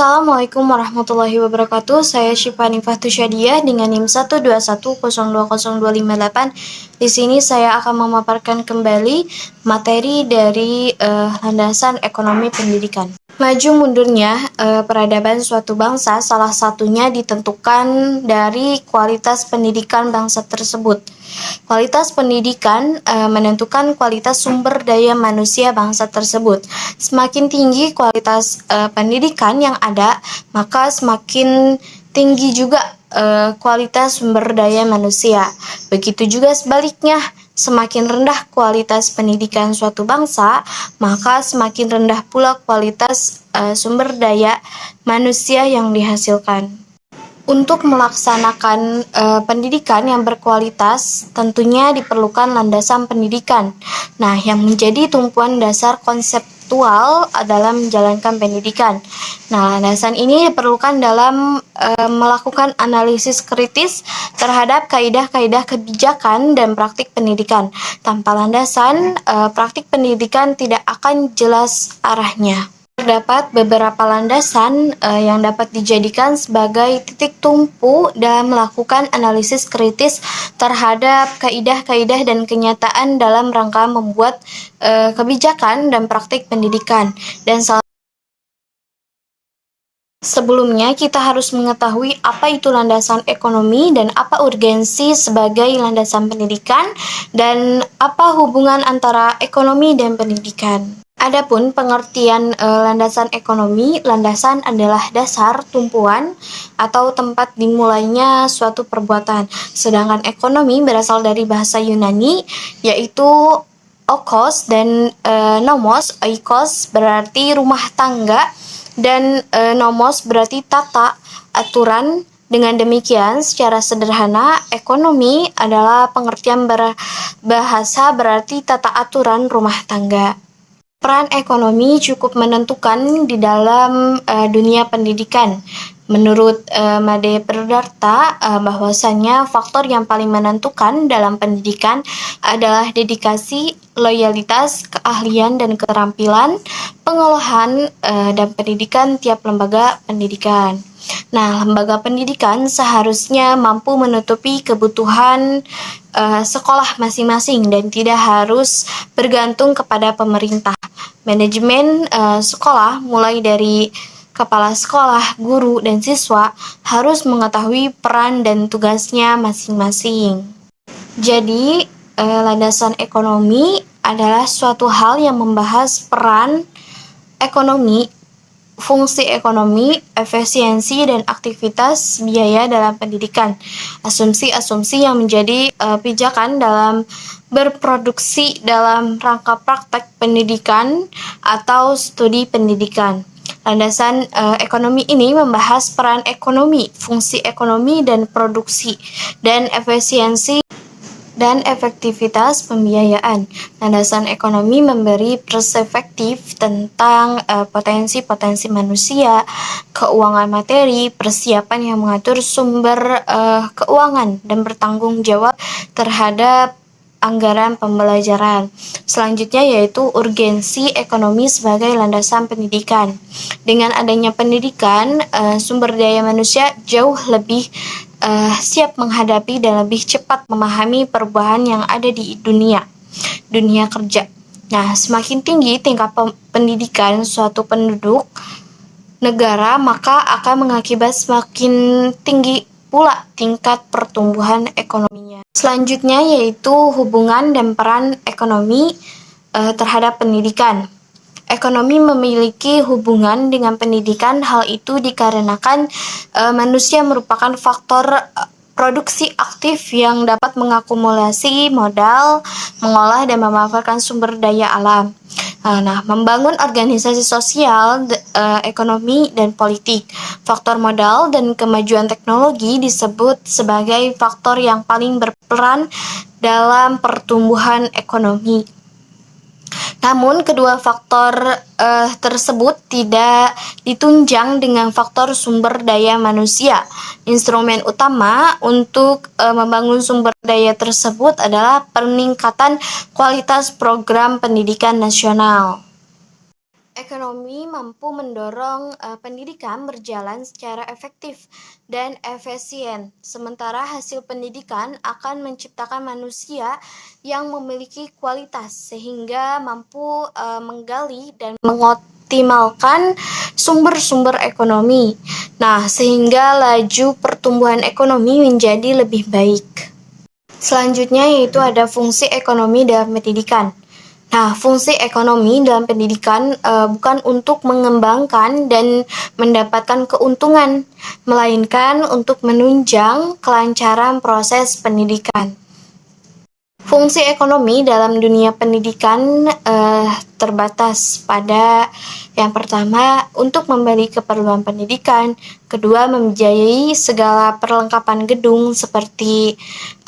Assalamualaikum warahmatullahi wabarakatuh. Saya Syifa Nifatus Syadiah dengan NIM 121020258. Di sini saya akan memaparkan kembali materi dari landasan ekonomi pendidikan. Maju mundurnya peradaban suatu bangsa salah satunya ditentukan dari kualitas pendidikan bangsa tersebut. Kualitas pendidikan menentukan kualitas sumber daya manusia bangsa tersebut. Semakin tinggi kualitas pendidikan yang ada, maka semakin tinggi juga kualitas sumber daya manusia. Begitu juga sebaliknya, semakin rendah kualitas pendidikan suatu bangsa, maka semakin rendah pula kualitas sumber daya manusia yang dihasilkan. Untuk melaksanakan pendidikan yang berkualitas, tentunya diperlukan landasan pendidikan. Nah, yang menjadi tumpuan dasar konseptual dalam menjalankan pendidikan. Nah, landasan ini diperlukan dalam melakukan analisis kritis terhadap kaidah-kaidah kebijakan dan praktik pendidikan. Tanpa landasan, praktik pendidikan tidak akan jelas arahnya. Terdapat beberapa landasan yang dapat dijadikan sebagai titik tumpu dalam melakukan analisis kritis terhadap kaidah-kaidah dan kenyataan dalam rangka membuat kebijakan dan praktik pendidikan. Dan sebelumnya kita harus mengetahui apa itu landasan ekonomi dan apa urgensi sebagai landasan pendidikan dan apa hubungan antara ekonomi dan pendidikan. Adapun pengertian landasan ekonomi, landasan adalah dasar, tumpuan, atau tempat dimulainya suatu perbuatan. Sedangkan ekonomi berasal dari bahasa Yunani, yaitu okos dan nomos. Oikos berarti rumah tangga, dan nomos berarti tata, aturan. Dengan demikian, secara sederhana, ekonomi adalah pengertian berbahasa berarti tata aturan rumah tangga. Peran ekonomi cukup menentukan di dalam dunia pendidikan. Menurut Made Pradarta, bahwasannya faktor yang paling menentukan dalam pendidikan adalah dedikasi, loyalitas, keahlian, dan keterampilan, pengolahan, dan pendidikan tiap lembaga pendidikan. Nah, lembaga pendidikan seharusnya mampu menutupi kebutuhan sekolah masing-masing dan tidak harus bergantung kepada pemerintah. Manajemen sekolah, mulai dari kepala sekolah, guru, dan siswa, harus mengetahui peran dan tugasnya masing-masing. Jadi, landasan ekonomi adalah suatu hal yang membahas peran ekonomi, fungsi ekonomi, efisiensi, dan aktivitas biaya dalam pendidikan. Asumsi-asumsi yang menjadi pijakan dalam berproduksi dalam rangka praktek pendidikan atau studi pendidikan. Landasan ekonomi ini membahas peran ekonomi, fungsi ekonomi, dan produksi, dan efisiensi dan efektivitas pembiayaan. Landasan ekonomi memberi perspektif tentang potensi-potensi manusia, keuangan materi, persiapan yang mengatur sumber keuangan, dan bertanggung jawab terhadap anggaran pembelajaran. Selanjutnya yaitu urgensi ekonomi sebagai landasan pendidikan. Dengan adanya pendidikan, sumber daya manusia jauh lebih siap menghadapi dan lebih cepat memahami perubahan yang ada di dunia kerja. Nah, semakin tinggi tingkat pendidikan suatu penduduk negara, maka akan mengakibat semakin tinggi pula tingkat pertumbuhan ekonominya. Selanjutnya yaitu hubungan dan peran ekonomi terhadap pendidikan. Ekonomi memiliki hubungan dengan pendidikan. Hal itu dikarenakan manusia merupakan faktor produksi aktif yang dapat mengakumulasi modal, mengolah dan memanfaatkan sumber daya alam. Nah, membangun organisasi sosial, ekonomi, dan politik. Faktor modal dan kemajuan teknologi disebut sebagai faktor yang paling berperan dalam pertumbuhan ekonomi. Namun, kedua faktor tersebut tidak ditunjang dengan faktor sumber daya manusia. Instrumen utama untuk membangun sumber daya tersebut adalah peningkatan kualitas program pendidikan nasional. Ekonomi mampu mendorong pendidikan berjalan secara efektif dan efisien, sementara hasil pendidikan akan menciptakan manusia yang memiliki kualitas sehingga mampu menggali dan mengoptimalkan sumber-sumber ekonomi. Nah, sehingga laju pertumbuhan ekonomi menjadi lebih baik. Selanjutnya yaitu ada fungsi ekonomi dalam pendidikan. Nah, fungsi ekonomi dalam pendidikan bukan untuk mengembangkan dan mendapatkan keuntungan, melainkan untuk menunjang kelancaran proses pendidikan. Fungsi ekonomi dalam dunia pendidikan terbatas pada yang pertama untuk memberi keperluan pendidikan, kedua membiayai segala perlengkapan gedung seperti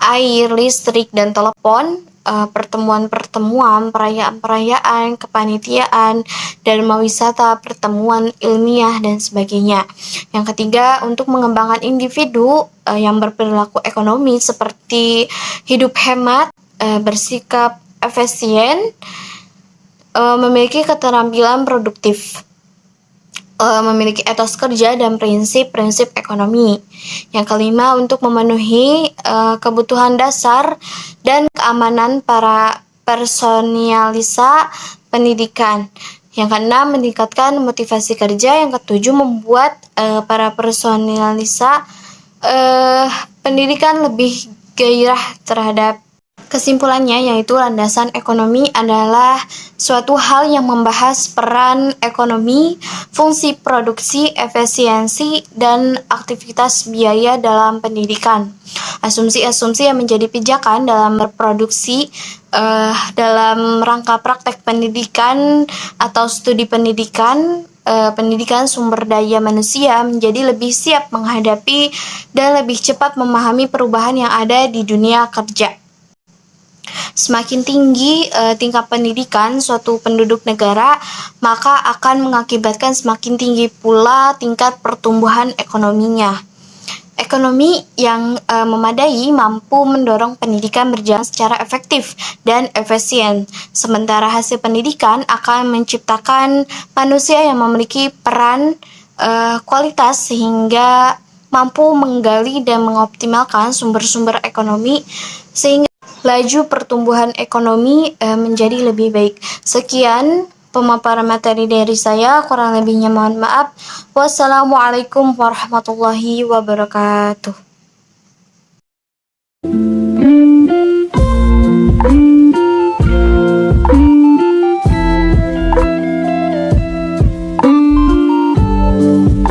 air, listrik, dan telepon, pertemuan-pertemuan, perayaan-perayaan, kepanitiaan, dharma wisata, pertemuan ilmiah, dan sebagainya. Yang ketiga, untuk mengembangkan individu yang berperilaku ekonomi seperti hidup hemat, bersikap efisien, memiliki keterampilan produktif, memiliki etos kerja dan prinsip-prinsip ekonomi. Yang kelima, untuk memenuhi kebutuhan dasar dan keamanan para personalisa pendidikan. Yang keenam, meningkatkan motivasi kerja. Yang ketujuh, membuat para personalisa pendidikan lebih gairah terhadap. Kesimpulannya yaitu landasan ekonomi adalah suatu hal yang membahas peran ekonomi, fungsi produksi, efisiensi, dan aktivitas biaya dalam pendidikan. Asumsi-asumsi yang menjadi pijakan dalam berproduksi dalam rangka praktek pendidikan atau studi pendidikan, pendidikan sumber daya manusia menjadi lebih siap menghadapi dan lebih cepat memahami perubahan yang ada di dunia kerja. Semakin tinggi tingkat pendidikan suatu penduduk negara, maka akan mengakibatkan semakin tinggi pula tingkat pertumbuhan ekonominya. Ekonomi yang memadai mampu mendorong pendidikan berjalan secara efektif dan efisien, sementara hasil pendidikan akan menciptakan manusia yang memiliki peran kualitas sehingga mampu menggali dan mengoptimalkan sumber-sumber ekonomi sehingga laju pertumbuhan ekonomi menjadi lebih baik. Sekian pemaparan materi dari saya, kurang lebihnya mohon maaf. Wassalamualaikum warahmatullahi wabarakatuh.